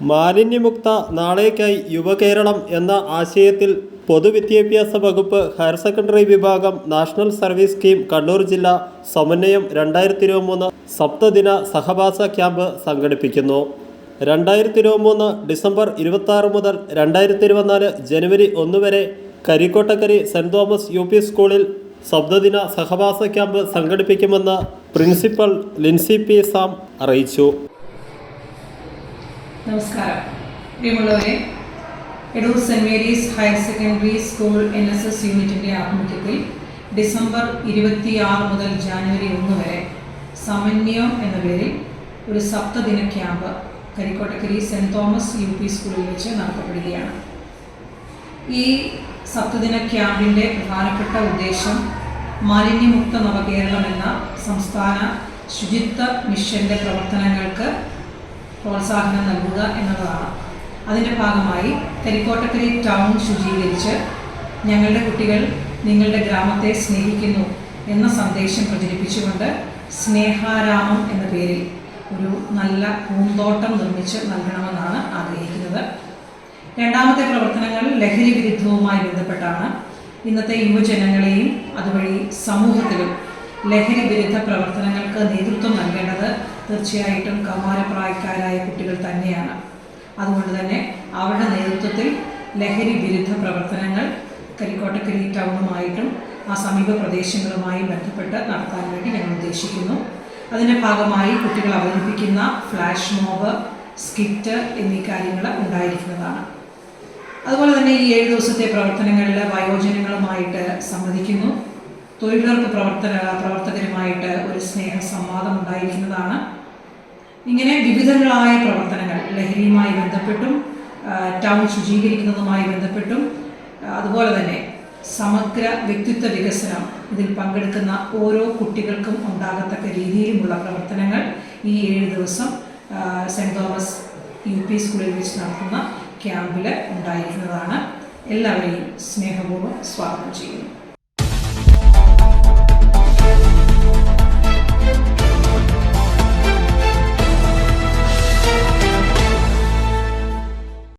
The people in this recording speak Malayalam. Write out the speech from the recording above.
മാലിന്യമുക്ത നാളേക്കായി യുവകേരളം എന്ന ആശയത്തിൽ പൊതുവിദ്യാഭ്യാസ വകുപ്പ് ഹയർ സെക്കൻഡറി വിഭാഗം നാഷണൽ സർവീസ് സ്കീം കണ്ണൂർ ജില്ലാ സമന്വയം 2023 സപ്തദിന സഹവാസ ക്യാമ്പ് സംഘടിപ്പിക്കുന്നു. 2023 ഡിസംബർ 26 മുതൽ 2024 ജനുവരി 1 വരെ കരിക്കോട്ടക്കരി സെന്റ് തോമസ് UP സ്കൂളിൽ സപ്തദിന സഹവാസ ക്യാമ്പ് സംഘടിപ്പിക്കുമെന്ന് പ്രിൻസിപ്പൽ ലിൻസി P. സാം അറിയിച്ചു. നമസ്കാരം. പ്രിയമുള്ളവരെ, Edoor saint Mary's higher secondary school NSS യൂണിറ്റിൻ്റെ ആഭിമുഖ്യത്തിൽ ഡിസംബർ 26 മുതൽ ജനുവരി 1 വരെ സമന്വയം എന്ന പേരിൽ ഒരു സപ്തദിന ക്യാമ്പ് കരിക്കോട്ടക്കരി സെന്റ് തോമസ് UP സ്കൂളിൽ വെച്ച് നടത്തപ്പെടുകയാണ്. ഈ സപ്തദിന ക്യാമ്പിൻ്റെ പ്രധാനപ്പെട്ട ഉദ്ദേശം മാലിന്യമുക്ത നവകേരളം എന്ന സംസ്ഥാന ശുചിത്വ മിഷൻ്റെ പ്രവർത്തനങ്ങൾക്ക് പ്രോത്സാഹനം നൽകുക എന്നതാണ്. അതിൻ്റെ ഭാഗമായി കരിക്കോട്ടക്കരി ടൗൺ ശുചീകരിച്ച് ഞങ്ങളുടെ കുട്ടികൾ നിങ്ങളുടെ ഗ്രാമത്തെ സ്നേഹിക്കുന്നു എന്ന സന്ദേശം പ്രചരിപ്പിച്ചുകൊണ്ട് സ്നേഹാരാമം എന്ന പേരിൽ ഒരു നല്ല പൂന്തോട്ടം നിർമ്മിച്ച് നൽകണമെന്നാണ് ആഗ്രഹിക്കുന്നത്. രണ്ടാമത്തെ പ്രവർത്തനങ്ങൾ ലഹരി വിരുദ്ധവുമായി ബന്ധപ്പെട്ടാണ്. ഇന്നത്തെ യുവജനങ്ങളെയും അതുവഴി സമൂഹത്തിലും ലഹരി വിരുദ്ധ പ്രവർത്തനങ്ങൾക്ക് നേതൃത്വം നൽകേണ്ടത് തീർച്ചയായിട്ടും കൗമാരപ്രായക്കാരായ കുട്ടികൾ തന്നെയാണ്. അതുകൊണ്ട് തന്നെ അവരുടെ നേതൃത്വത്തിൽ ലഹരി വിരുദ്ധ പ്രവർത്തനങ്ങൾ കരിക്കോട്ടക്കരി ടൗണുമായിട്ടും ആ സമീപ പ്രദേശങ്ങളുമായി ബന്ധപ്പെട്ട് നടത്താൻ വേണ്ടി ഞങ്ങൾ ഉദ്ദേശിക്കുന്നു. അതിൻ്റെ ഭാഗമായി കുട്ടികൾ അവതരിപ്പിക്കുന്ന ഫ്ലാഷ് മോബ്, സ്കിറ്റ് എന്നീ കാര്യങ്ങൾ ഉണ്ടായിരിക്കുന്നതാണ്. അതുപോലെ തന്നെ ഈ 7 ദിവസത്തെ പ്രവർത്തനങ്ങളിൽ വയോജനങ്ങളുമായിട്ട് സംവദിക്കുന്നു. തൊഴിലുറപ്പ് പ്രവർത്തകരുമായിട്ട് ഒരു സ്നേഹ സംവാദം ഉണ്ടായിരിക്കുന്നതാണ്. ഇങ്ങനെ വിവിധങ്ങളായ പ്രവർത്തനങ്ങൾ ലഹരിയുമായി ബന്ധപ്പെട്ടും ടൗൺ ശുചീകരിക്കുന്നതുമായി ബന്ധപ്പെട്ടും അതുപോലെ തന്നെ സമഗ്ര വ്യക്തിത്വ വികസനം ഇതിൽ പങ്കെടുക്കുന്ന ഓരോ കുട്ടികൾക്കും ഉണ്ടാകത്തക്ക രീതിയിലുമുള്ള പ്രവർത്തനങ്ങൾ ഈ 7 ദിവസം സെന്റ് തോമസ് UP സ്കൂളിൽ വെച്ച് നടത്തുന്ന ക്യാമ്പിൽ ഉണ്ടായിരിക്കുന്നതാണ്. എല്ലാവരെയും സ്നേഹപൂർവ്വം സ്വാഗതം ചെയ്യുന്നു.